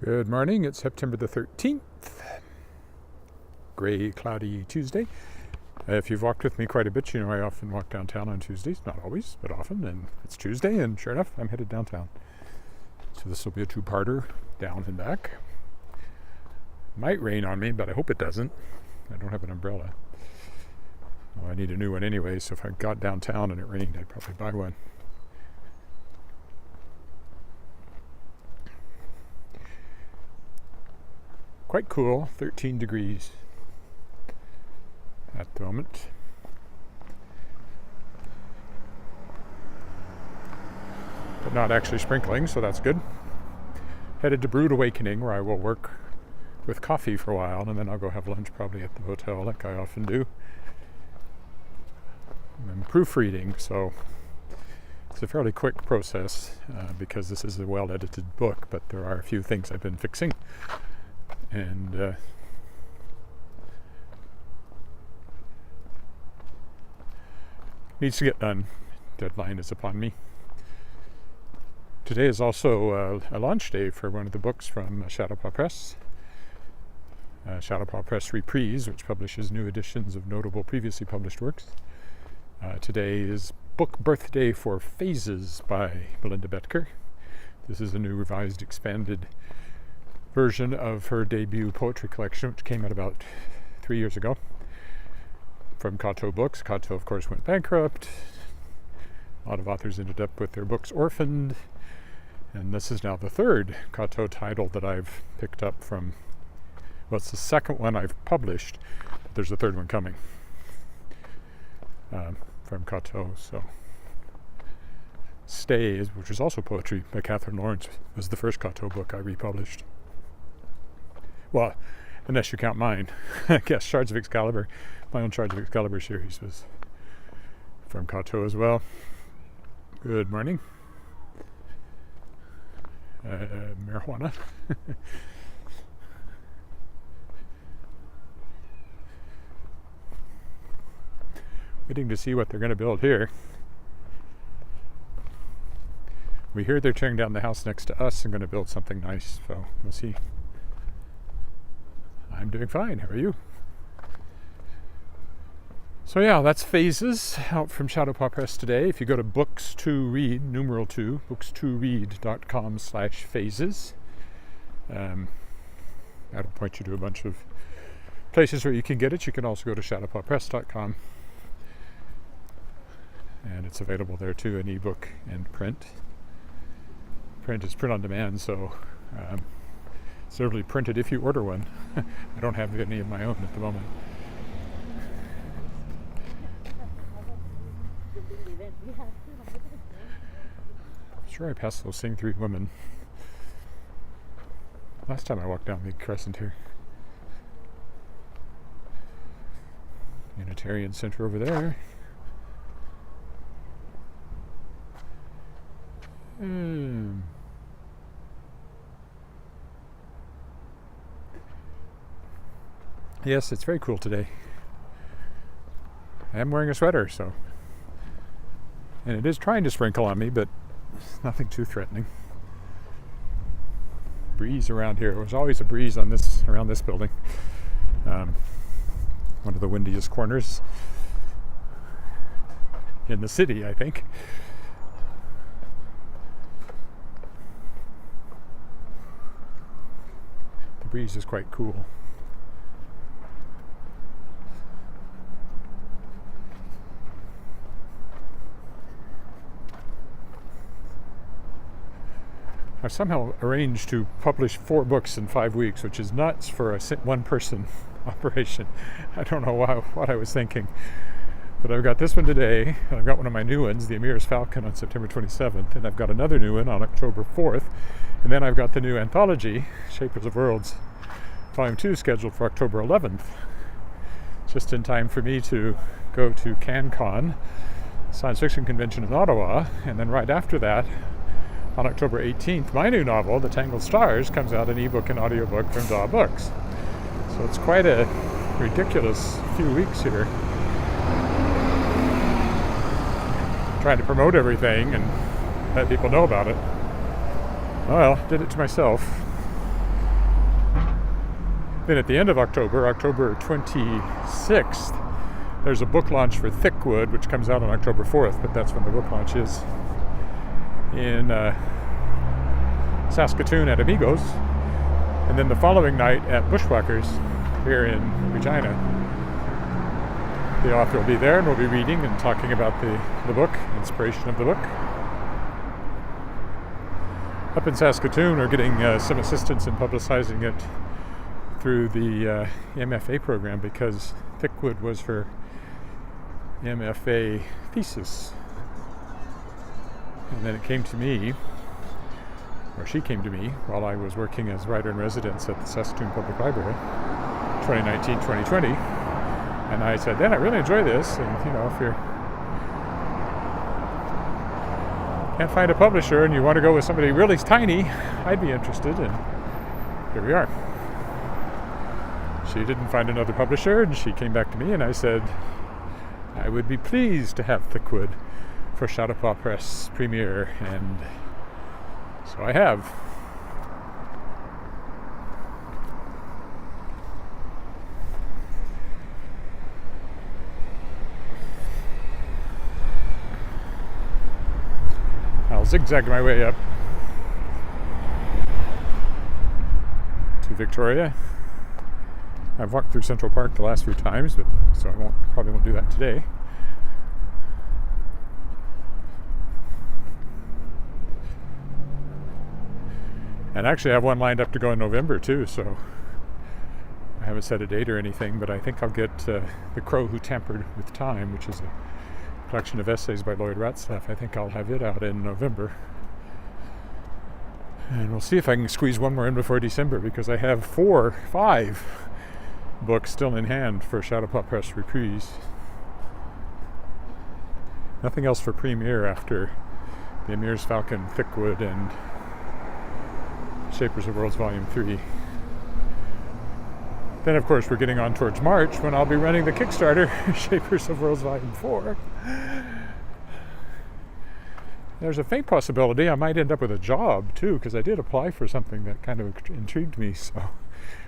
Good morning, it's September the 13th, gray, cloudy Tuesday. If you've walked with me quite a bit, you know I often walk downtown on Tuesdays, not always, but often, and it's Tuesday, and sure enough, I'm headed downtown. So this will be a two-parter, down and back. Might rain on me, but I hope it doesn't. I don't have an umbrella. Well, I need a new one anyway, so if I got downtown and it rained, I'd probably buy one. Quite cool, 13 degrees at the moment. But not actually sprinkling, so that's good. Headed to Brood Awakening, where I will work with coffee for a while, and then I'll go have lunch probably at the hotel like I often do. I'm proofreading, so it's a fairly quick process because this is a well-edited book, but there are a few things I've been fixing. And needs to get done. Deadline is upon me. Today is also a launch day for one of the books from Shadowpaw Press. Shadowpaw Press Reprise, which publishes new editions of notable previously published works. Today is Book Birthday for Phases by Melinda Betker. This is a new revised, expanded version of her debut poetry collection, which came out about 3 years ago from Kato Books. Kato, of course, went bankrupt. A lot of authors ended up with their books orphaned. And this is now the third Kato title that I've picked up from, well, it's the second one I've published, but there's a third one coming from Kato. So Stay, which is also poetry by Catherine Lawrence, was the first Kato book I republished. Well, unless you count mine. I guess Shards of Excalibur, my own Shards of Excalibur series was from Kato as well. Good morning. Marijuana. Waiting to see what they're going to build here. We hear they're tearing down the house next to us and going to build something nice, so we'll see. I'm doing fine. How are you? So yeah, that's Phases out from Shadowpaw Press today. If you go to books to read, numeral 2, books2read.com/phases, that'll point you to a bunch of places where you can get it. You can also go to shadowpawpress.com, and it's available there too, in ebook and print. Print is print on demand, so it's literally printed if you order one. I don't have any of my own at the moment. I'm sure I passed those same three women last time I walked down the crescent here. Unitarian Center over there. Yes, it's very cool today. I am wearing a sweater, so. And it is trying to sprinkle on me, but nothing too threatening. Breeze around here. There's always a breeze on around this building. One of the windiest corners in the city, I think. The breeze is quite cool. I've somehow arranged to publish 4 books in 5 weeks, which is nuts for a one-person operation. I don't know what I was thinking. But I've got this one today, and I've got one of my new ones, The Emir's Falcon, on September 27th, and I've got another new one on October 4th, and then I've got the new anthology, Shapers of Worlds, Volume 2, scheduled for October 11th. Just in time for me to go to CanCon, Science Fiction Convention in Ottawa, and then right after that, on October 18th, my new novel, The Tangled Stars, comes out in ebook and audiobook from Daw Books. So it's quite a ridiculous few weeks here. Trying to promote everything and let people know about it. Well, did it to myself. Then at the end of October, October 26th, there's a book launch for Thickwood, which comes out on October 4th, but that's when the book launch is, in Saskatoon at Amigos. And then the following night at Bushwhackers here in Regina. The author will be there and we'll be reading and talking about the book, inspiration of the book. Up in Saskatoon, we're getting some assistance in publicizing it through the MFA program because Thickwood was her MFA thesis. And then it came to me, or she came to me, while I was working as writer-in-residence at the Saskatoon Public Library, 2019-2020. And I said, then I really enjoy this, and if you can't find a publisher and you want to go with somebody really tiny, I'd be interested, and here we are. She didn't find another publisher, and she came back to me, and I said, I would be pleased to have Thickwood for Chautauqua Press premiere, and so I have. I'll zigzag my way up to Victoria. I've walked through Central Park the last few times, but so I probably won't do that today. And actually I have one lined up to go in November too, so I haven't set a date or anything, but I think I'll get The Crow Who Tampered with Time, which is a collection of essays by Lloyd Ratzlaff. I think I'll have it out in November. And we'll see if I can squeeze one more in before December, because I have 5 books still in hand for Chautauqua Press Reprise. Nothing else for premiere after The Emir's Falcon, Thickwood, and Shapers of Worlds Volume 3. Then, of course, we're getting on towards March, when I'll be running the Kickstarter, Shapers of Worlds Volume 4. There's a faint possibility I might end up with a job, too, because I did apply for something that kind of intrigued me. So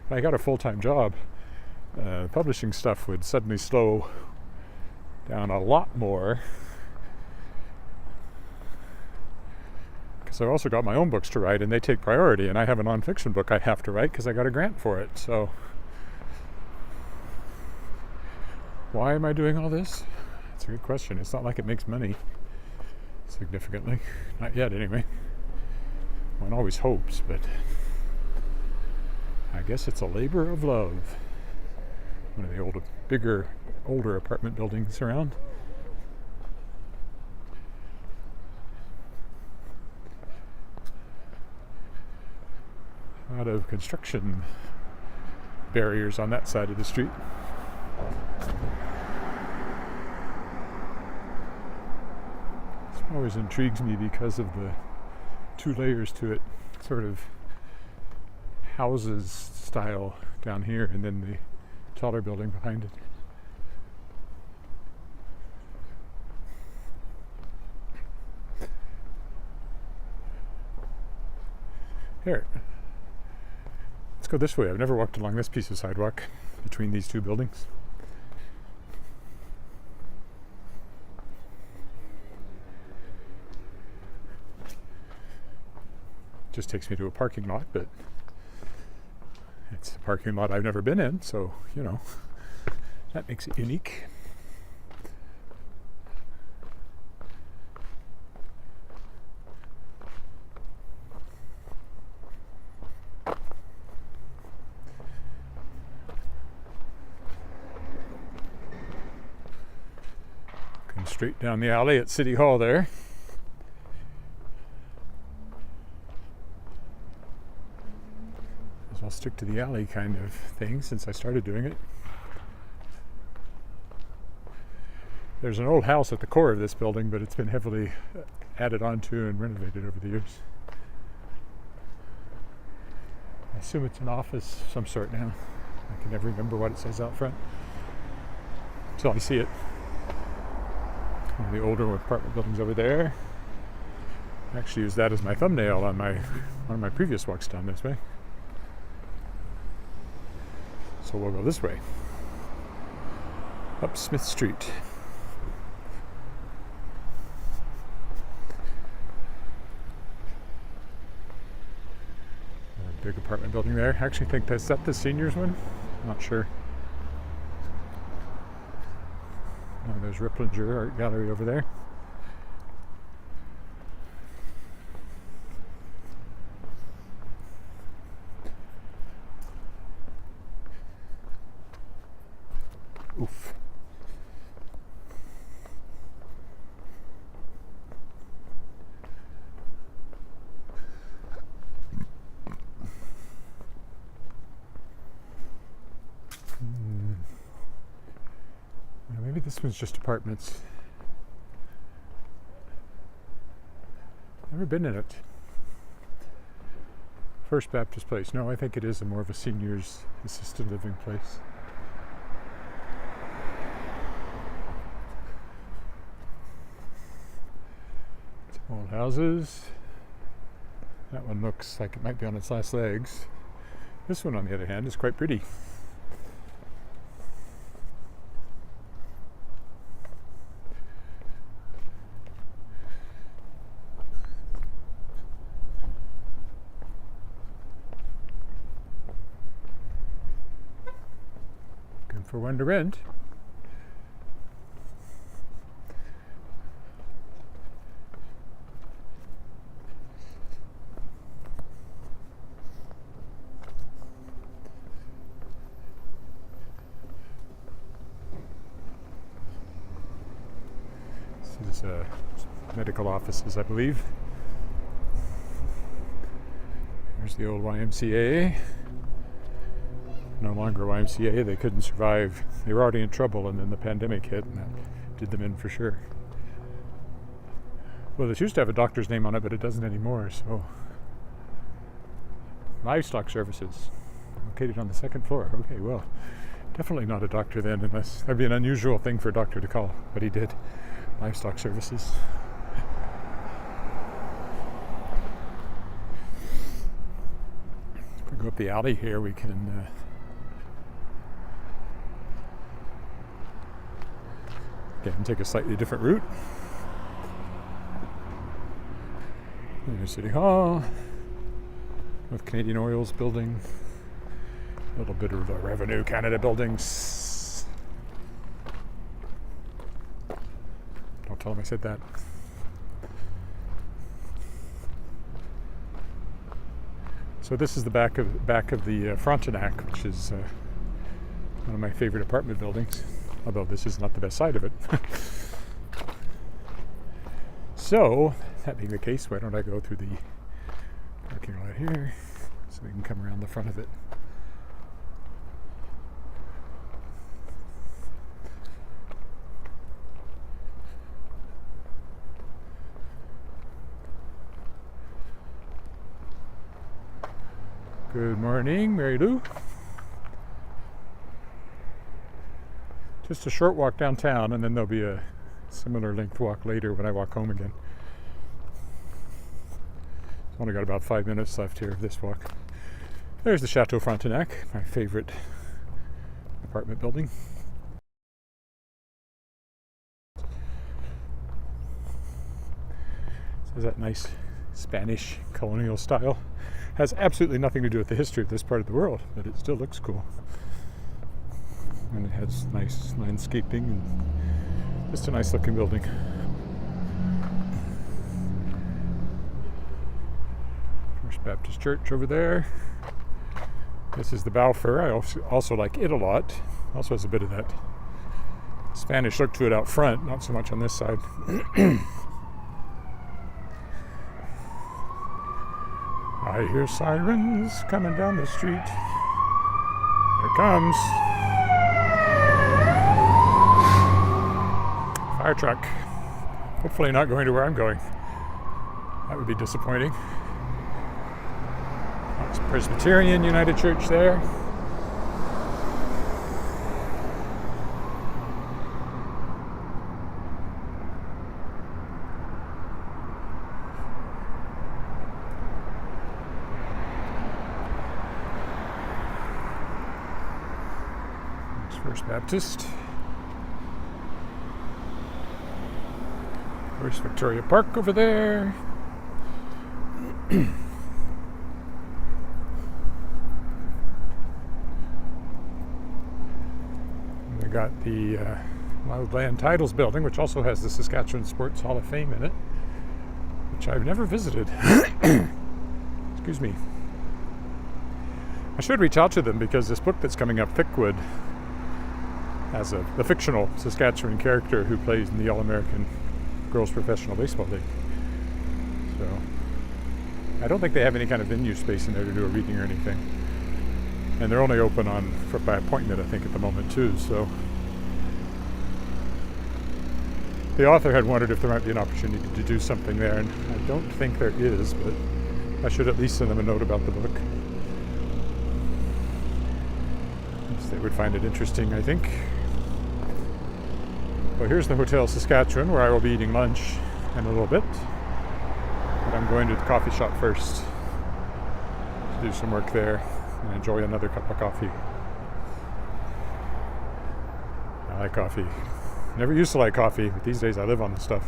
if I got a full-time job, publishing stuff would suddenly slow down a lot more. Because I've also got my own books to write, and they take priority, and I have a nonfiction book I have to write because I got a grant for it. So why am I doing all this? That's a good question. It's not like it makes money significantly. Not yet, anyway. One always hopes, but I guess it's a labor of love. One of the older apartment buildings around. A lot of construction barriers on that side of the street. This always intrigues me because of the 2 layers to it, sort of houses style down here, and then the taller building behind it. Here. Let's go this way. I've never walked along this piece of sidewalk between these 2 buildings. Just takes me to a parking lot, but it's a parking lot I've never been in, so, that makes it unique. Going straight down the alley at City Hall there. I'll stick to the alley kind of thing since I started doing it. There's an old house at the core of this building, but it's been heavily added onto and renovated over the years. I assume it's an office of some sort now. I can never remember what it says out front until I see it. One of the older apartment buildings over there. I actually used that as my thumbnail on one of my previous walks down this way. So we'll go this way. Up Smith Street. A big apartment building there. I actually think that's the seniors one. I'm not sure. Oh, there's Ripplinger Art Gallery over there. Oof. Maybe this one's just apartments. Never been in it. First Baptist Place. No, I think it is more of a seniors assisted living place. Old houses. That one looks like it might be on its last legs. This one, on the other hand, is quite pretty. Good for one to rent. This is medical offices, I believe. There's the old YMCA. No longer YMCA. They couldn't survive. They were already in trouble, and then the pandemic hit, and that did them in for sure. Well, this used to have a doctor's name on it, but it doesn't anymore. So, livestock services, located on the second floor. Okay, well, definitely not a doctor then, unless that'd be an unusual thing for a doctor to call, but he did. Livestock services. If we go up the alley here, we can again take a slightly different route. There's City Hall with Canadian Oil's building. A little bit of the Revenue Canada buildings. Don't tell him I said that. So this is the back of the Frontenac, which is one of my favorite apartment buildings. Although this is not the best side of it. So that being the case, why don't I go through the parking lot here so we can come around the front of it. Good morning, Mary Lou. Just a short walk downtown, and then there'll be a similar length walk later when I walk home again. I've only got about 5 minutes left here of this walk. There's the Chateau Frontenac, my favorite apartment building. So there's that nice Spanish colonial style. Has absolutely nothing to do with the history of this part of the world, but it still looks cool. And it has nice landscaping and just a nice looking building. First Baptist Church over there. This is the Balfour. I also like it a lot. Also has a bit of that Spanish look to it out front, not so much on this side. I hear sirens coming down the street. Here it comes. Fire truck. Hopefully not going to where I'm going. That would be disappointing. That's Presbyterian United Church there. First Baptist. There's Victoria Park over there. We got the Wildland Titles building, which also has the Saskatchewan Sports Hall of Fame in it, which I've never visited. Excuse me. I should reach out to them because this book that's coming up, Thickwood, has the fictional Saskatchewan character who plays in the All-American Girls Professional Baseball League. So I don't think they have any kind of venue space in there to do a reading or anything. And they're only open by appointment, I think, at the moment too. So the author had wondered if there might be an opportunity to do something there, and I don't think there is, but I should at least send them a note about the book. They would find it interesting, I think. Well, here's the Hotel Saskatchewan, where I will be eating lunch in a little bit. But I'm going to the coffee shop first to do some work there and enjoy another cup of coffee. I like coffee. Never used to like coffee, but these days I live on this stuff.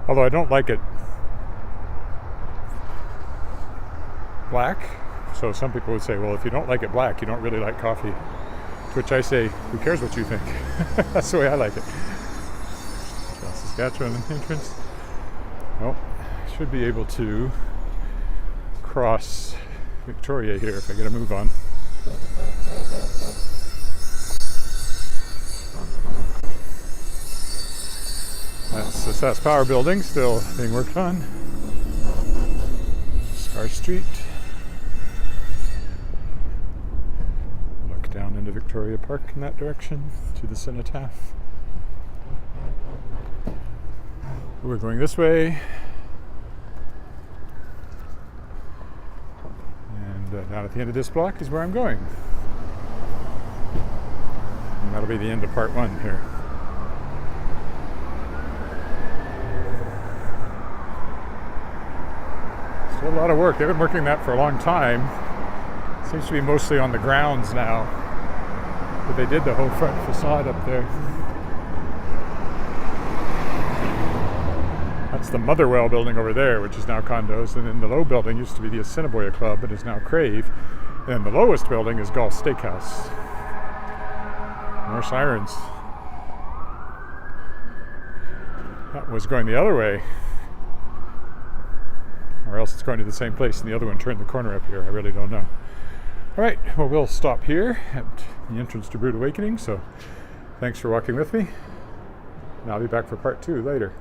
Although I don't like it black. So some people would say, well, if you don't like it black, you don't really like coffee. To which I say, who cares what you think? That's the way I like it. Saskatchewan entrance. Well, I should be able to cross Victoria here if I get a move on. That's the SAS Power building still being worked on. Scar Street. Look down into Victoria Park in that direction to the cenotaph. We're going this way. And down at the end of this block is where I'm going. And that'll be the end of part one here. Still a lot of work. They've been working that for a long time. Seems to be mostly on the grounds now. But they did the whole front facade up there. That's the Motherwell building over there, which is now condos. And then the low building used to be the Assiniboia Club, but is now Crave. And the lowest building is Golf Steakhouse. More sirens. That was going the other way. Or else it's going to the same place and the other one turned the corner up here. I really don't know. All right, well, we'll stop here at the entrance to Brood Awakening. So thanks for walking with me. And I'll be back for part two later.